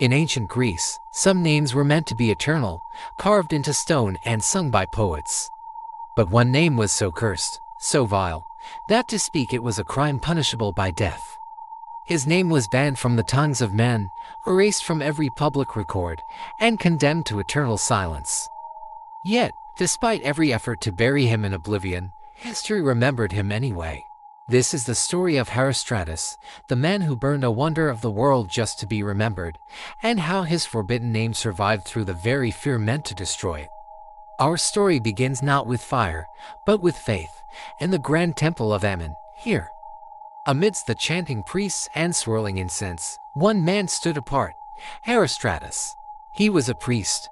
In ancient Greece, some names were meant to be eternal, carved into stone and sung by poets. But one name was so cursed, so vile, that to speak it was a crime punishable by death. His name was banned from the tongues of men, erased from every public record, and condemned to eternal silence. Yet, despite every effort to bury him in oblivion, history remembered him anyway. This is the story of Herostratus, the man who burned a wonder of the world just to be remembered, and how his forbidden name survived through the very fear meant to destroy it. Our story begins not with fire, but with faith, in the grand temple of Amun, here. Amidst the chanting priests and swirling incense, one man stood apart, Herostratus. He was a priest,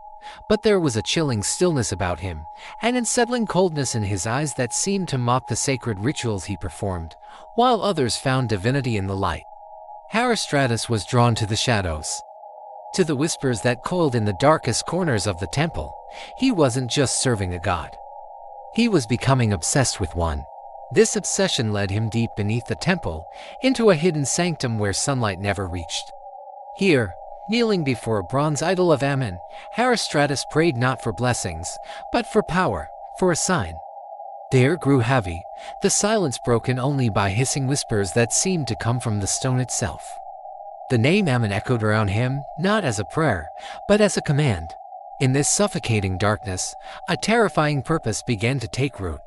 but there was a chilling stillness about him, an unsettling coldness in his eyes that seemed to mock the sacred rituals he performed, while others found divinity in the light. Herostratus was drawn to the shadows, to the whispers that coiled in the darkest corners of the temple. He wasn't just serving a god. He was becoming obsessed with one. This obsession led him deep beneath the temple, into a hidden sanctum where sunlight never reached. Here, kneeling before a bronze idol of Amun, Herostratus prayed not for blessings, but for power, for a sign. The air grew heavy, the silence broken only by hissing whispers that seemed to come from the stone itself. The name Amun echoed around him, not as a prayer, but as a command. In this suffocating darkness, a terrifying purpose began to take root.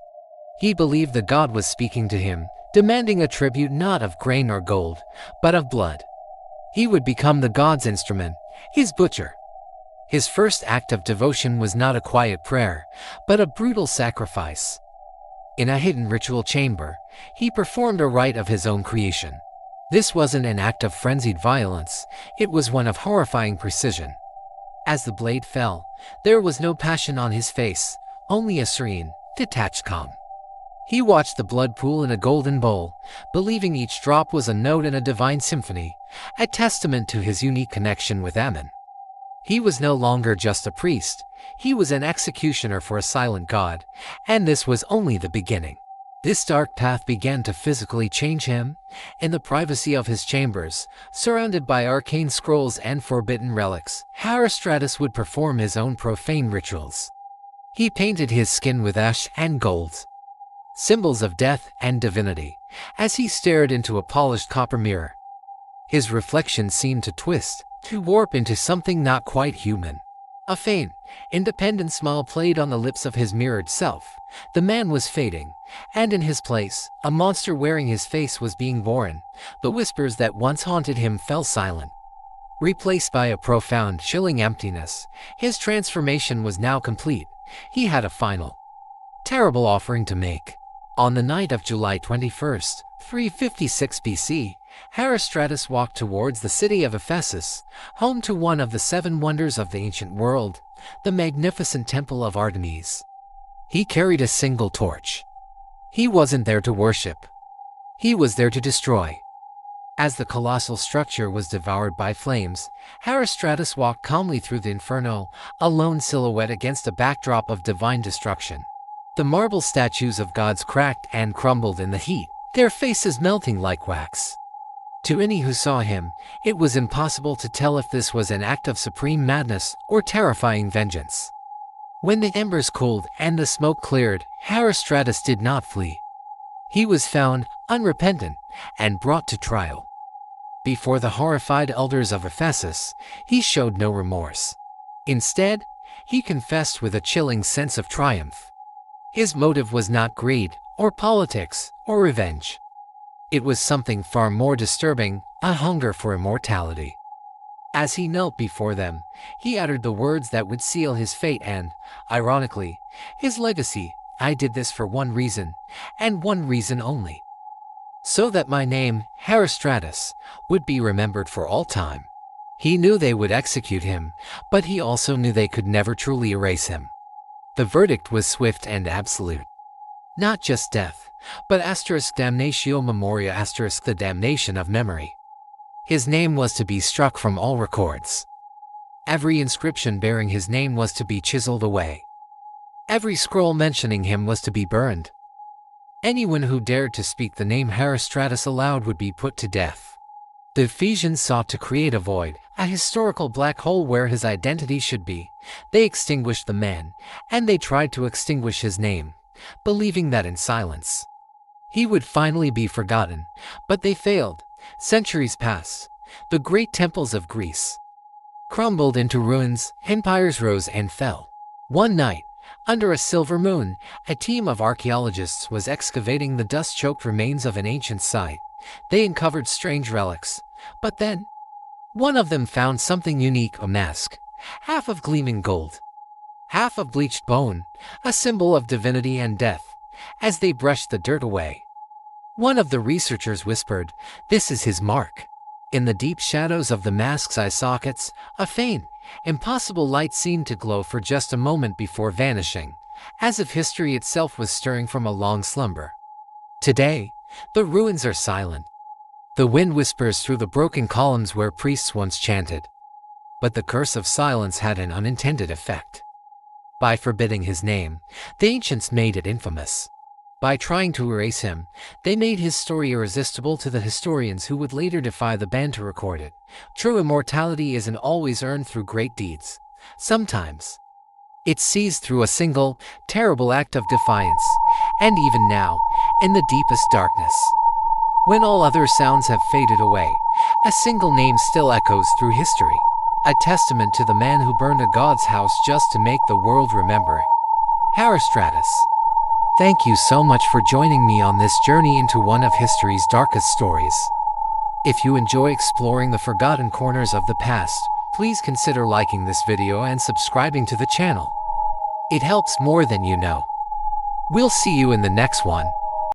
He believed the god was speaking to him, demanding a tribute not of grain or gold, but of blood. He would become the god's instrument, his butcher. His first act of devotion was not a quiet prayer, but a brutal sacrifice. In a hidden ritual chamber, he performed a rite of his own creation. This wasn't an act of frenzied violence, it was one of horrifying precision. As the blade fell, there was no passion on his face, only a serene, detached calm. He watched the blood pool in a golden bowl, believing each drop was a note in a divine symphony, a testament to his unique connection with Amun. He was no longer just a priest, he was an executioner for a silent god, and this was only the beginning. This dark path began to physically change him. In the privacy of his chambers, surrounded by arcane scrolls and forbidden relics, Herostratus would perform his own profane rituals. He painted his skin with ash and gold, symbols of death and divinity, as he stared into a polished copper mirror. His reflection seemed to twist, to warp into something not quite human. A faint, independent smile played on the lips of his mirrored self. The man was fading, and in his place, a monster wearing his face was being born. The whispers that once haunted him fell silent, replaced by a profound, chilling emptiness. His transformation was now complete. He had a final, terrible offering to make. On the night of July 21st, 356 BC, Herostratus walked towards the city of Ephesus, home to one of the seven wonders of the ancient world, the magnificent temple of Artemis. He carried a single torch. He wasn't there to worship. He was there to destroy. As the colossal structure was devoured by flames, Herostratus walked calmly through the inferno, a lone silhouette against a backdrop of divine destruction. The marble statues of gods cracked and crumbled in the heat, their faces melting like wax. To any who saw him, it was impossible to tell if this was an act of supreme madness or terrifying vengeance. When the embers cooled and the smoke cleared, Herostratus did not flee. He was found, unrepentant, and brought to trial. Before the horrified elders of Ephesus, he showed no remorse. Instead, he confessed with a chilling sense of triumph. His motive was not greed, or politics, or revenge. It was something far more disturbing, a hunger for immortality. As he knelt before them, he uttered the words that would seal his fate and, ironically, his legacy. I did this for one reason, and one reason only. So that my name, Herostratus, would be remembered for all time. He knew they would execute him, but he also knew they could never truly erase him. The verdict was swift and absolute. Not just death, but damnatio memoria the damnation of memory. His name was to be struck from all records. Every inscription bearing his name was to be chiseled away. Every scroll mentioning him was to be burned. Anyone who dared to speak the name Herostratus aloud would be put to death. The Ephesians sought to create a void, a historical black hole where his identity should be. They extinguished the man, and they tried to extinguish his name, believing that in silence he would finally be forgotten. But they failed. Centuries passed. The great temples of Greece crumbled into ruins, empires rose and fell. One night, under a silver moon, a team of archaeologists was excavating the dust-choked remains of an ancient site. They uncovered strange relics. But then, one of them found something unique: a mask, half of gleaming gold, half of bleached bone, a symbol of divinity and death. As they brushed the dirt away, one of the researchers whispered, "This is his mark." In the deep shadows of the mask's eye sockets, a faint, impossible light seemed to glow for just a moment before vanishing, as if history itself was stirring from a long slumber. Today, the ruins are silent. The wind whispers through the broken columns where priests once chanted. But the curse of silence had an unintended effect. By forbidding his name, the ancients made it infamous. By trying to erase him, they made his story irresistible to the historians who would later defy the ban to record it. True immortality isn't always earned through great deeds. Sometimes, it's seized through a single, terrible act of defiance. And even now, in the deepest darkness, when all other sounds have faded away, a single name still echoes through history. A testament to the man who burned a god's house just to make the world remember it. Herostratus. Thank you so much for joining me on this journey into one of history's darkest stories. If you enjoy exploring the forgotten corners of the past, please consider liking this video and subscribing to the channel. It helps more than you know. We'll see you in the next one.